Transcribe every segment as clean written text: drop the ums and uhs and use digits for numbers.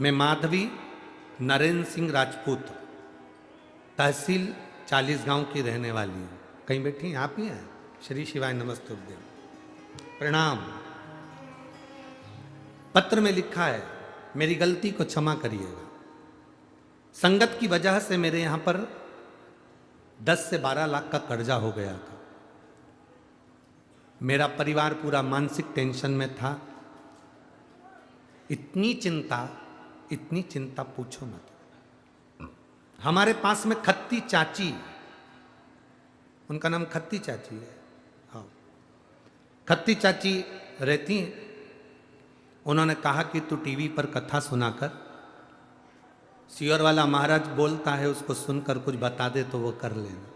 मैं माधवी नरेंद्र सिंह राजपूत तहसील 40 गांव की रहने वाली हूँ। कहीं बैठी हैं आप ही हैं? श्री शिवाय नमस्तुभ्यं। प्रणाम। पत्र में लिखा है, मेरी गलती को क्षमा करिएगा। संगत की वजह से मेरे यहाँ पर 10 से 12 लाख का कर्जा हो गया था। मेरा परिवार पूरा मानसिक टेंशन में था। इतनी चिंता पूछो मत। हमारे पास में खत्ती चाची, उनका नाम खत्ती चाची है, हाँ, खत्ती चाची रहती हैं। उन्होंने कहा कि तू टीवी पर कथा सुनाकर, सियोर वाला महाराज बोलता है उसको सुनकर कुछ बता दे तो वो कर लेना।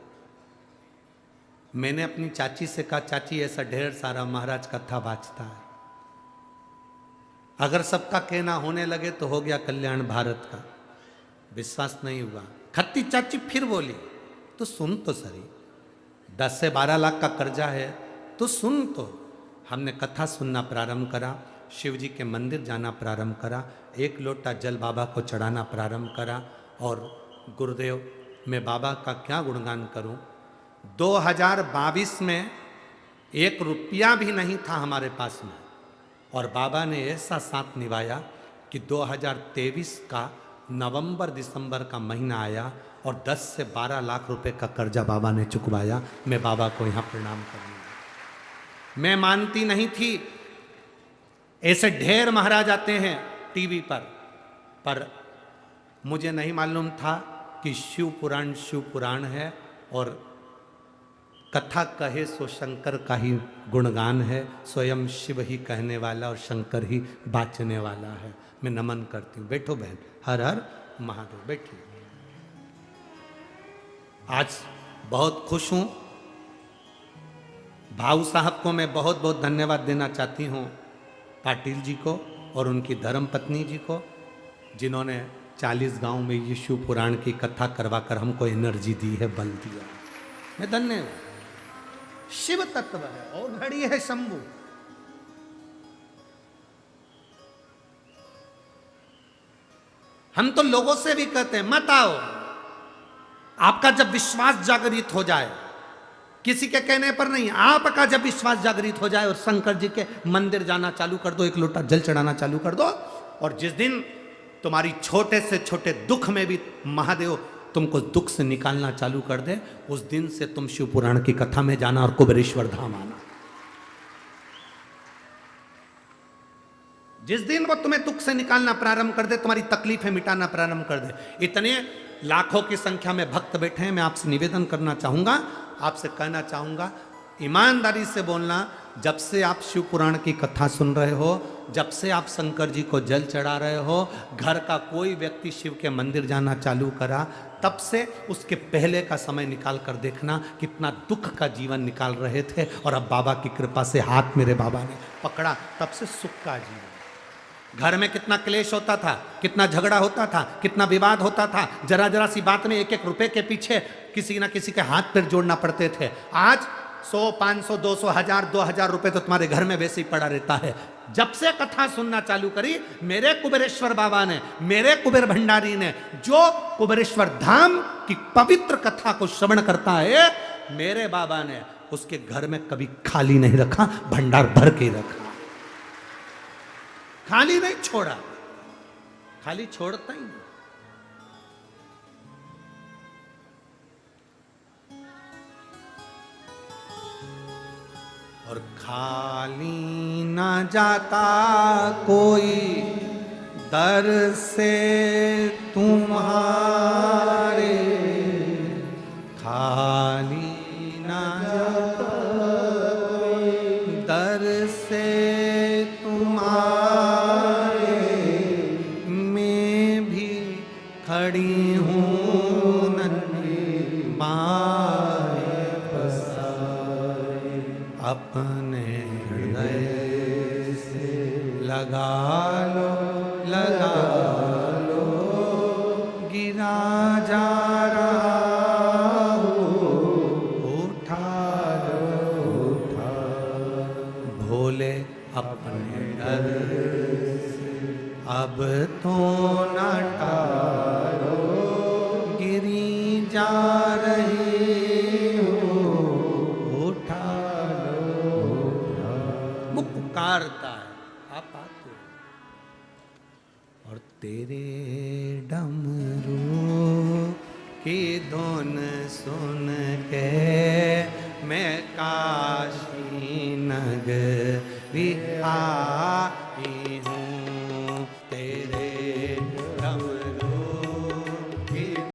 मैंने अपनी चाची से कहा, चाची ऐसा ढेर सारा महाराज कथा बाँचता है, अगर सबका कहना होने लगे तो हो गया कल्याण भारत का। विश्वास नहीं हुआ। खत्ती चाची फिर बोली, तो सुन तो सही, 10 से 12 लाख का कर्जा है तो सुन तो। हमने कथा सुनना प्रारंभ करा, शिव जी के मंदिर जाना प्रारंभ करा, 1 लोटा जल बाबा को चढ़ाना प्रारंभ करा। और गुरुदेव, मैं बाबा का क्या गुणगान करूं। 2022 में 1 रुपया भी नहीं था हमारे पास में, और बाबा ने ऐसा साथ निभाया कि 2023 का नवंबर दिसंबर का महीना आया और 10 से 12 लाख रुपए का कर्जा बाबा ने चुकवाया। मैं बाबा को यहाँ प्रणाम करूँगा। मैं मानती नहीं थी, ऐसे ढेर महाराज आते हैं टीवी पर मुझे नहीं मालूम था कि शिव पुराण है और कथा कहे सो शंकर का ही गुणगान है। स्वयं शिव ही कहने वाला और शंकर ही बाचने वाला है। मैं नमन करती हूँ। बैठो बहन, हर हर महादेव। बैठिए। आज बहुत खुश हूँ। भाऊ साहब को मैं बहुत बहुत धन्यवाद देना चाहती हूँ, पाटिल जी को और उनकी धर्मपत्नी जी को, जिन्होंने 40 गांव में ये शिव पुराण की कथा करवाकर हमको एनर्जी दी है, बल दिया। मैं धन्य हूँ। शिव तत्व है और घड़ी है शंभु। हम तो लोगों से भी कहते हैं मत आओ। आपका जब विश्वास जागृत हो जाए, किसी के कहने पर नहीं, आपका जब विश्वास जागृत हो जाए और शंकर जी के मंदिर जाना चालू कर दो, 1 लोटा जल चढ़ाना चालू कर दो, और जिस दिन तुम्हारी छोटे से छोटे दुख में भी महादेव तुमको दुख से निकालना चालू कर दे, उस दिन से तुम शिव पुराण की कथा में जाना और कुबेरेश्वर धाम आना। जिस दिन वो तुम्हें दुख से निकालना प्रारंभ कर दे, तुम्हारी तकलीफें मिटाना प्रारंभ कर दे। इतने लाखों की संख्या में भक्त बैठे हैं। मैं आपसे निवेदन करना चाहूंगा, आपसे कहना चाहूंगा, ईमानदारी से बोलना। जब से आप शिव पुराण की कथा सुन रहे हो, जब से आप शंकर जी को जल चढ़ा रहे हो, घर का कोई व्यक्ति शिव के मंदिर जाना चालू करा, तब से उसके पहले का समय निकाल कर देखना कितना दुख का जीवन निकाल रहे थे, और अब बाबा की कृपा से हाथ मेरे बाबा ने पकड़ा, तब से सुख का जीवन। घर में कितना क्लेश होता था, कितना झगड़ा होता था, कितना विवाद होता था, जरा जरा सी बात में 1-1 रुपए के पीछे किसी ना किसी के हाथ पैर जोड़ना पड़ते थे। आज 100, 500, 200, 1000, 2000 रुपए तो तुम्हारे घर में वैसे ही पड़ा रहता है। जब से कथा सुनना चालू करी, मेरे कुबेरेश्वर बाबा ने, मेरे कुबेर भंडारी ने, जो कुबेरेश्वर धाम की पवित्र कथा को श्रवण करता है, मेरे बाबा ने उसके घर में कभी खाली नहीं रखा, भंडार भर के रखा। खाली नहीं छोड़ा, खाली छोड़ता ही नहीं। और खाली ना जाता कोई दर से तुम्हारे, खाली ना जाता कोई दर से तुम्हारे, मैं भी खड़ी हूँ नन्ही माए पसारे, अपने हृदय से लगा लो, लगा लो, गिरा जा रहा हो, उठा लो, उठा। भोले अपने घर से अब तो न टारो, गिरी जा रही हो, उठा लो। वो पुकारता है, आप आते हो। और तेरे डमरू की धुन सुन के मैं काशी नगरी आ